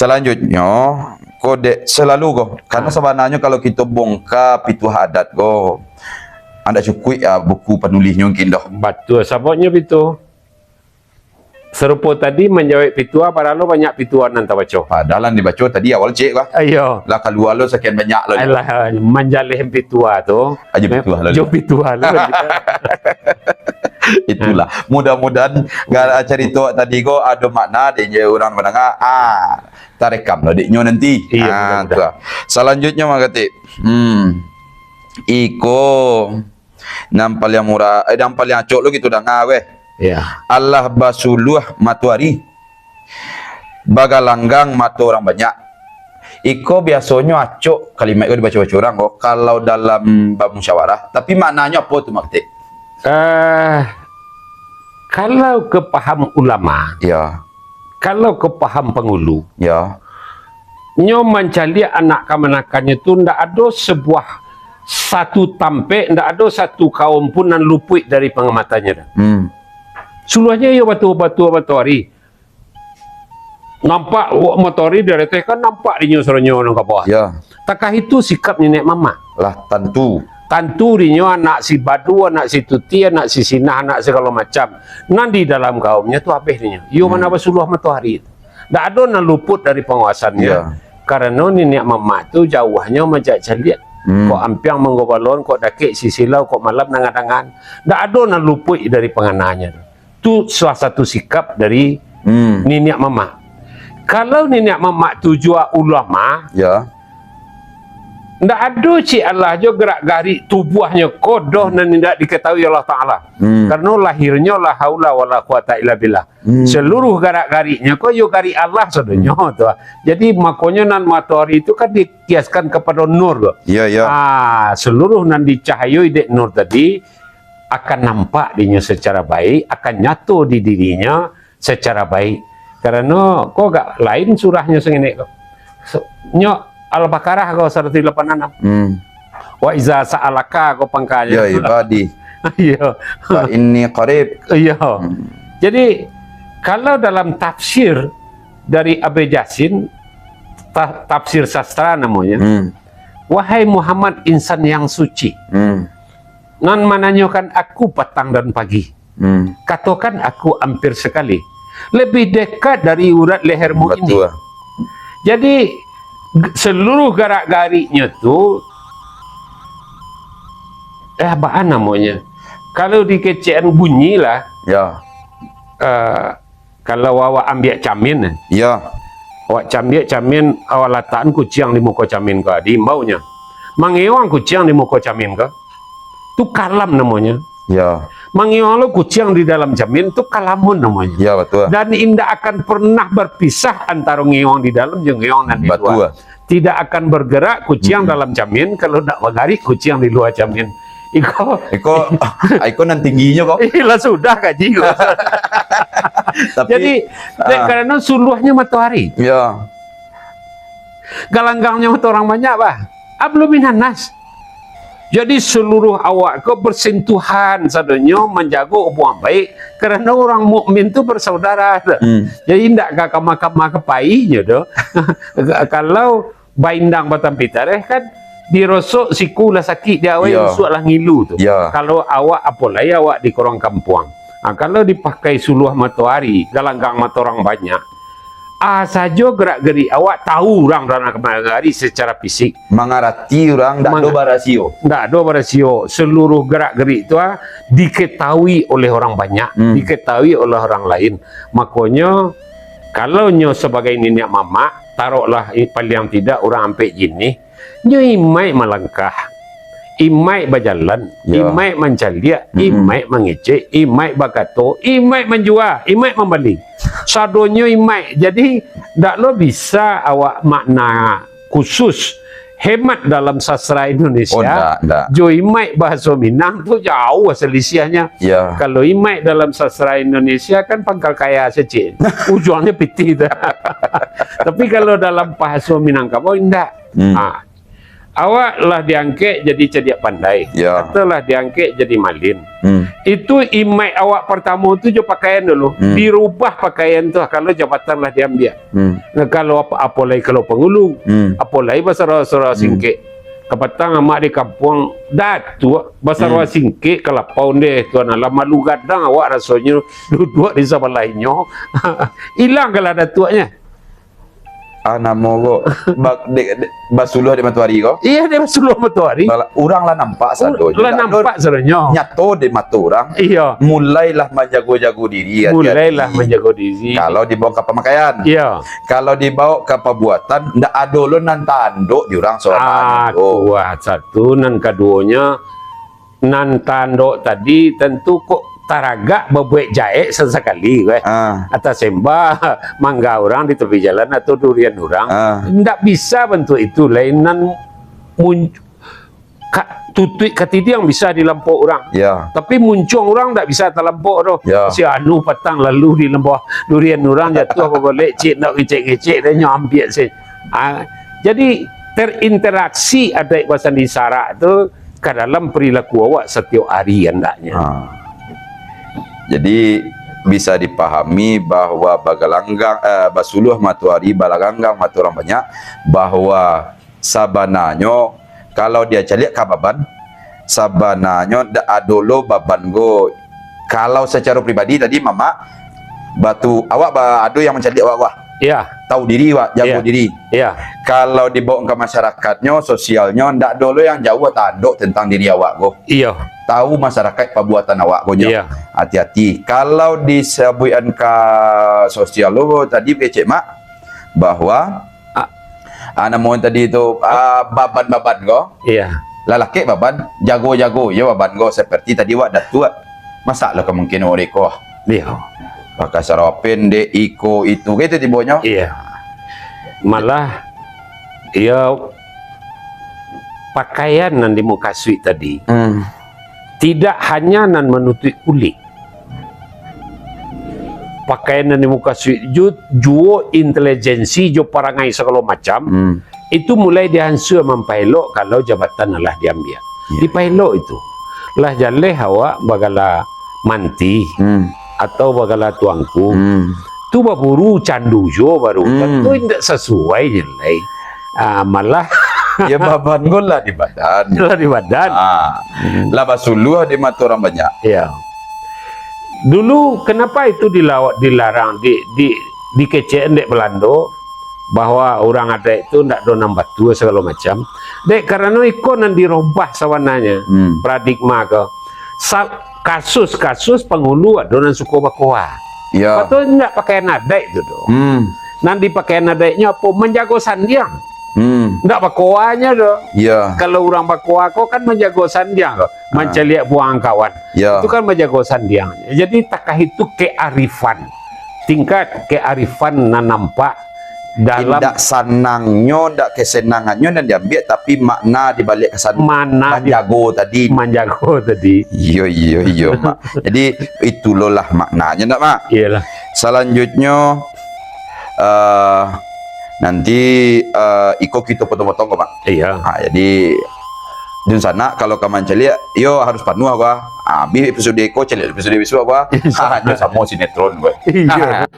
Selanjutnya, kode selalu go. Karena sebenarnya kalau kita bongkar pitu adat go, anda cukup ya buku penulisnya mungkin dah. Betul, sabotnya pitu. Serupa tadi menjawab pitua, padahal banyak pituan nanti baca. Padahal dibaca tadi awal cek lah. Ayo. Lah keluar lo sekian banyak lo. Alah, menjalih pitua tu. Aja pitua lah. Jo pitua lah. Itulah. Mudah-mudahan gara cerita tadi go ada makna dia orang mendengar. Tarekam lo deknya nanti. Iya, Tu. Selanjutnya makati. Iko nampal yang murah, nampal yang acok lo gitu dah ngawe. Ya. Allah basuluh matuari bagalanggang matu orang banyak. Iko biasanya acok kalimat itu dibaca-baca orang kok kalau dalam bab musyawarah, tapi maknanya apa tu makti? Kalau kepaham ulama, Ya. kalau kepaham pengulu, Ya. nyo mencari anak kamanakannya tu ndak ada sebuah satu tampek, ndak ada satu kaum pun yang luput dari pengamatannya. Suluhnya ya batu hari. Nampak motori dari teh kan nampak di nyusurannya orang kapal. Ya. Takah itu sikap nenek mama. Lah tentu. Tentu dinyo anak si badu, anak si tuti, anak si sinah, anak segala macam. Nanti dalam kaumnya tu habis dinyo. Yo mana basuluh matahari. Ndak ada nan luput dari penguasannya. Ya. Karena nenek mama tu jauhnya majak caliat. Kok ampiang menggobalon, kok dakik sisilau, kok malam nangan-nangan. Ndak ada nan luput dari pengananya. Itu salah satu sikap dari nenek mama. Kalau nenek mama tu jua ulama, Ya. ndak ada cik Allah jo gerak-gerik tubuhnya kodoh dan tidak diketahui Allah Ta'ala. Karena lahirnya la haula wala quwata illa billah. Seluruh gerak-geriknya kok yo garik Allah sebenarnya tu. Jadi makanya nan matahari itu kan dikiaskan kepada nur tu. Ya, ya. Seluruh nan dicahayoi dek nur tadi akan nampak dirinya secara baik, akan nyatu di dirinya secara baik. Karena kok gak lain surahnya sengene kok. Nyok Al-Baqarah kau 186. Wa iza sa'alaka kau pangkanya. Ya ibadi. Iya. Fa inni qarib. Iya. Jadi kalau dalam tafsir dari Abi Jasin, tafsir sastra namanya. Wahai Muhammad insan yang suci. Nan menanyakan aku petang dan pagi. Katakan aku hampir sekali. Lebih dekat dari urat lehermu ini. Betul. Jadi seluruh gerak-geriknya tu apa namanya? Kalau di kecaan bunyi lah. Ya. Kalau awak ambil camin, Ya. awak ambil camin, awak letakkan kucing di muka camin kau, diimbaunya. Mangewang kucing di muka camin kau. Itu kalam namanya. Ya. Mangewang lo kucing di dalam camin itu kalamun namanya. Ya betul. Dan indah akan pernah berpisah antara ngewang di dalam dan ngewang di Betul. luar. Tidak akan bergerak kucing dalam camin kalau tidak bergarik kucing di luar camin. Iko nan tingginya kok. Lah sudah kaji. Tapi Jadi karena suluhnya matahari. ya. Galanggangnya orang banyak bah. Belum nas. Jadi seluruh awak kau bersentuhan sadonyo menjaga hubungan baik karena orang mukmin itu bersaudara. Jadi tidak kakak-kakak kepainya doh. Kalau baindang batang pitareh kan dirosok siku lah sakit dia awak usuk lah ngilu tu. Kalau awak apalagi awak di korang kampung. Kalau dipakai suluh matahari, galanggang mata orang banyak. Saja gerak-gerik awak tahu orang dalam matahari secara fisik. Mengarati orang tak ada barasio. Tak ada barasio. Seluruh gerak-gerik itu diketahui oleh orang banyak, diketahui oleh orang lain. Makanya kalau nyo sebagai nenek mama, taruhlah paling tidak orang ampe jini, nyo imai melangkah, imai berjalan, imai mencaliak, imai mengecek, imai bakato, imai menjual, imai membeli. Sadonyo imai. Jadi tak lo bisa awak makna khusus hemat dalam sastra Indonesia. Jo imai bahasa Minang tu jauh selisihnya. Kalau imai dalam sastra Indonesia kan pangkal kaya secik. Ujungnya piti. Tapi kalau dalam bahasa Minangkabau tidak. awak lah diangkat jadi cediak pandai, Ya. atau lah diangkat jadi malin. Hmm. Itu imej awak pertama tu je pakaian dulu, dirubah pakaian tu kalau jabatan lah diambil. Nah, kalau apa lagi kalau pengulu, apa lagi bahasa Rawa singkit. Kapatang amak di kampung datu bahasa Rawa singkit kelapau deh tuan lama lu gadang awak rasanya duduk di sebelah lainnya. Hilang kalau datuanya. Namo ko basuluh di matuari ko. Iya dia suluh matahari. Urang lah nampak sado. Lah nampak sebenarnya. Nyato di mata orang. Iya. Mulailah menjago-jago diri. Mulailah menjaga diri. Kalau dibawa ke pemakaian. Iya. Kalau dibawa ke pembuatan, ndak ada lo nan tanduk di orang soalnya. Kuat satu nan keduanya nan tanduk tadi tentu kok taragak bebuek jaek sesekali atas sembah mangga orang di tepi jalan atau durian orang ndak bisa bentuk itu lainan tutui katidi yang bisa dilampau orang tapi muncung orang ndak bisa terlampau roh si anu patang lalu di lembah durian orang jatuh apa boleh cik nak ngecek-ngecek dan nyambiak sih jadi terinteraksi ada bahasa isyarat itu ke dalam perilaku awak setiap hari hendaknya. Jadi bisa dipahami bahwa bagalanggang basuluh matuari balaganggang matu orang banyak bahwa sabananyo kalau dia caliak kababan sabananyo ndak adolo baban go. Kalau secara pribadi tadi mama batu awak ado yang mencaliak awak. Iya. Tahu diri wak, jago diri. Iya. Kalau dibawa ke masyarakatnya, sosialnya ndak dulu yang jauh tanduk tentang diri awak go. Iya. Tahu masyarakat perbuatan awak go. Iya. Hati-hati. Kalau disebutkan ke sosial lo tadi kecek mak bahwa namun tadi itu baban-baban go. Iya. Lalaki baban jago-jago ya baban go seperti tadi wak datua. Masalah kemungkinan oreko. Iya. Pakai sarapin dek iko itu gitu tibonya. Iya. Malah ya pakaian yang di muka suit tadi tidak hanya nan menutup kulit. Pakaian yang di muka suit juo intelijensi jo parangai segala macam itu mulai dihansur mempelok kalau jabatan lah diambil. Dipelok itu lah jaleh awak bagala manti atau bagala tuangku tu baburu candu jo baru tentu tidak sesuai jelai malah ya baban gol lah di badan lah di badan lah basuluh di mata orang banyak ya dulu kenapa itu dilarang dikecek dek Belanda bahwa orang ada itu ndak do nambah tua segala macam dek karena ikon yang dirubah sawananya paradigma ke kasus-kasus penghulu adonan suku bakoa. Ya. Betul enggak pakai nada itu dong. Nanti pakai nadanya apa menjago sandiang. Enggak bakoanya dong. Ya. Kalau orang bakoa kok kan menjago sandiang kok. Menceliak buang kawan. Ya. Itu kan menjago sandiang. Jadi takah itu kearifan. Tingkat kearifan nan nampak dalam tidak senangnya, tidak kesenangannya dan diambil tapi makna dibalik kesan menjago tadi. Menjago tadi. Iya mak. Jadi itu loh lah maknanya nak mak. Iyalah. Selanjutnya nanti iko kita potong-potong kok mak. Iya. Jadi di sana kalau kamu celik, yo harus penuh apa? Bi episode iko celik episode besok apa? Hanya sama sinetron gue. Iya.